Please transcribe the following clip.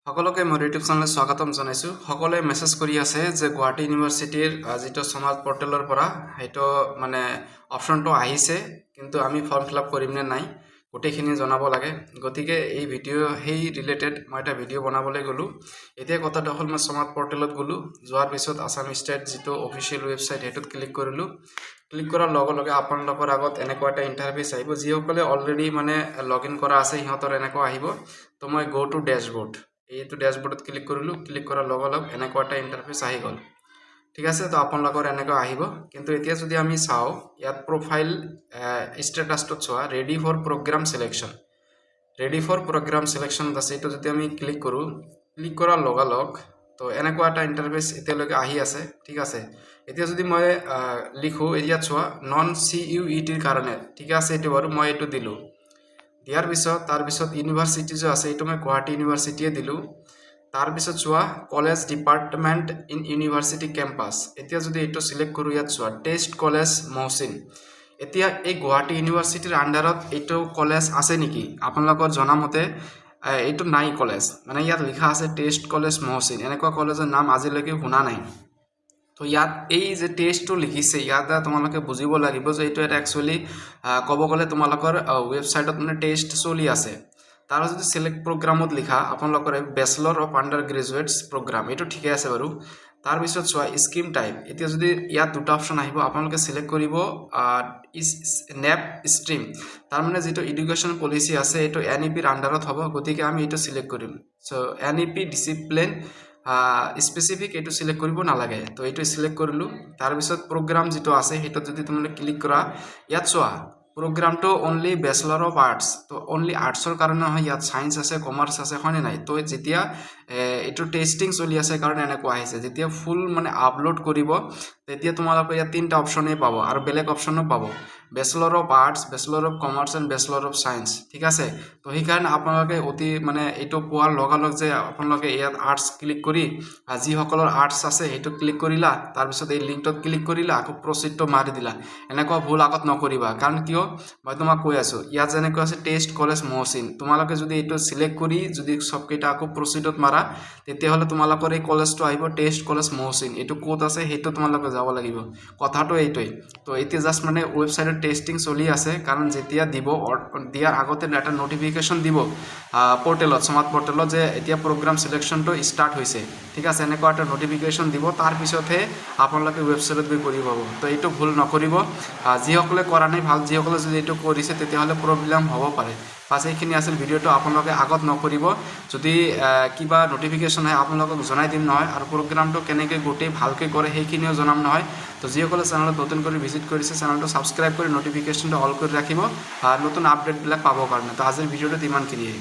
সকলোকে মোৰ ইউটিউব চেনেলত স্বাগতম জনাইছোঁ। সকলোৱে মেছেজ কৰি আছে যে গুৱাহাটী ইউনিভাৰ্চিটিৰ যিটো সমাজ পৰ্টেলৰ পৰা সেইটো মানে অপশ্যনটো আহিছে, কিন্তু আমি ফৰ্ম ফিল আপ কৰিম নে নাই গোটেইখিনি জনাব লাগে। গতিকে এই ভিডিঅ' সেই ৰিলেটেড মই এটা ভিডিঅ' বনাবলৈ গ'লোঁ। এতিয়া কথাটো হ'ল, মই সমাজ পৰ্টেলত গ'লোঁ, যোৱাৰ পিছত আছাম ষ্টেট যিটো অফিচিয়েল ৱেবছাইট সেইটোত ক্লিক কৰিলোঁ। ক্লিক কৰাৰ লগে লগে আপোনালোকৰ আগত এনেকুৱা এটা ইণ্টাৰফেচ আহিব। যিসকলে অলৰেডি মানে লগ ইন কৰা আছে সিহঁতৰ এনেকুৱা আহিব। তো মই গো টু ডেশ্ববোৰ্ড, এইটো ডেশ্ববোৰ্ডত ক্লিক কৰিলোঁ। ক্লিক কৰাৰ লগে লগে এনেকুৱা এটা ইণ্টাৰফেচ আহি গ'ল। ঠিক আছে, তো আপোনালোকৰ এনেকুৱা আহিব। কিন্তু এতিয়া যদি আমি চাওঁ, ইয়াত প্ৰফাইল ষ্টেটাছটোত চোৱা ready for programme selection, ready for programme selection আছে। এইটো যদি আমি ক্লিক কৰোঁ, ক্লিক কৰাৰ লগে লগে তো এনেকুৱা এটা ইণ্টাৰফেচ এতিয়ালৈকে আহি আছে। ঠিক আছে, এতিয়া যদি মই লিখোঁ, ইয়াত চোৱা নন CUETৰ কাৰণে, ঠিক আছে, এইটো বাৰু মই এইটো দিলোঁ। দিয়াৰ পিছত তাৰপিছত ইউনিভাৰ্চিটি যে আছে এইটো মই গুৱাহাটী ইউনিভাৰ্চিটিয়ে দিলোঁ। তাৰপিছত চোৱা college department in university campus, এতিয়া যদি এইটো চিলেক্ট কৰোঁ, ইয়াত চোৱা টেষ্ট কলেজ মহচিন। এতিয়া এই গুৱাহাটী ইউনিভাৰ্চিটিৰ আণ্ডাৰত এইটো কলেজ আছে নেকি? আপোনালোকৰ জনামতে এইটো নাই কলেজ, মানে ইয়াত লিখা আছে টেষ্ট কলেজ মহচিন। এনেকুৱা কলেজৰ নাম আজিলৈকে শুনা নাই। তো ইয়াত এই যে টেষ্টটো লিখিছে, ইয়াত তোমালোকে বুজিব লাগিব যে এইটো এটা একচুৱেলি ক'ব গ'লে তোমালোকৰ ৱেবছাইটত মানে টেষ্ট চলি আছে। তাৰ যদি চিলেক্ট প্ৰগ্ৰামত লিখা আপোনালোকৰ বেচেলৰ অফ আণ্ডাৰ গ্ৰেজুৱেটছ প্ৰগ্ৰাম, এইটো ঠিকে আছে বাৰু। তাৰপিছত চোৱা স্কিম টাইপ, এতিয়া যদি ইয়াত দুটা অপশ্যন আহিব, আপোনালোকে চিলেক্ট কৰিব নেপ ষ্ট্ৰীম, তাৰমানে যিটো এডুকেশ্যন পলিচি আছে এইটো NEPৰ আণ্ডাৰত হ'ব। গতিকে আমি এইটো চিলেক্ট কৰিম। চ' NEP ডিচিপ্লিন স্পেচিফিক এইটো চিলেক্ট কৰিব নালাগে। তো এইটো চিলেক্ট কৰিলোঁ। তাৰপিছত প্ৰগ্ৰাম যিটো আছে সেইটোত যদি তোমালোকে ক্লিক কৰা, ইয়াত চোৱা প্ৰগ্ৰামটো অনলি বেচেলৰ অফ আৰ্টছ। তো অনলি আৰ্টছৰ কাৰণে নহয়, ইয়াত ছায়েন্স আছে, কমাৰ্চ আছে, হয়নে নাই? তো যেতিয়া এইটো টেষ্টিং চলি আছে কাৰণে এনেকুৱা আহিছে। যেতিয়া ফুল মানে আপলোড কৰিব তেতিয়া তোমালোকে ইয়াত তিনিটা অপশ্যনেই পাব আৰু বেলেগ অপশ্যনো পাব, bachelor of arts, bachelor of commerce and bachelor of science. ঠিক আছে, তো সেইকাৰণে আপোনালোকে অতি মানে এইটো পোৱাৰ লগালগ যে আপোনালোকে ইয়াত আৰ্টছ ক্লিক কৰি যিসকলৰ আৰ্টছ আছে সেইটো ক্লিক কৰিলা, তাৰপিছত এই লিংকটোত ক্লিক কৰিলা, আকৌ প্ৰচিডটো মাৰি দিলা। এনেকুৱা ভুল আগত নকৰিবা। কাৰণ কিয়, মই তোমাক কৈ আছোঁ, ইয়াত যেনেকৈ আছে টেষ্ট কলেজ মহচিন, তোমালোকে যদি এইটো চিলেক্ট কৰি যদি চবকেইটা আকৌ প্ৰচিডত মাৰা, তেতিয়াহ'লে তোমালোকৰ এই কলেজটো আহিব টেষ্ট কলেজ মহচিন। এইটো ক'ত আছে সেইটো তোমালোকে যাব লাগিব। কথাটো এইটোৱেই। তো এতিয়া জাষ্ট মানে ৱেবছাইটত টেষ্টিং চলি আছে, কাৰণ যেতিয়া দিব দিয়াৰ আগতে এটা নটিফিকেশ্যন দিব পৰ্টেলত, সমাজ পৰ্টেলত, যে এতিয়া প্ৰগ্ৰাম চিলেকশ্যনটো ষ্টাৰ্ট হৈছে। ঠিক আছে, এনেকুৱা এটা নটিফিকেশ্যন দিব, তাৰপিছতহে আপোনালোকে ৱেবছাইটত গৈ কৰি পাব। তো এইটো ভুল নকৰিব। যিসকলে কৰা নাই ভাল, যিসকলে যদি এইটো কৰিছে তেতিয়াহ'লে প্ৰব্লেম হ'ব পাৰে। বাছ এইখিনি আছিল ভিডিঅ'টো, আপোনালোকে আগত নকৰিব। যদি কিবা নটিফিকেশ্যন আহে আপোনালোকক জনাই দিম নহয়, আৰু প্ৰগ্ৰামটো কেনেকৈ গোটেই ভালকৈ কৰে সেইখিনিও জনাম নহয়। তো যিসকলে চেনেলত নতুন কৰি ভিজিট কৰিছে চেনেলটো ছাবস্ক্ৰাইব কৰি নটিফিকেশ্যনটো অল কৰি ৰাখিব নতুন আপডেটবিলাক পাবৰ কাৰণে। তো আজিৰ ভিডিঅ'টোত ইমানখিনিয়ে।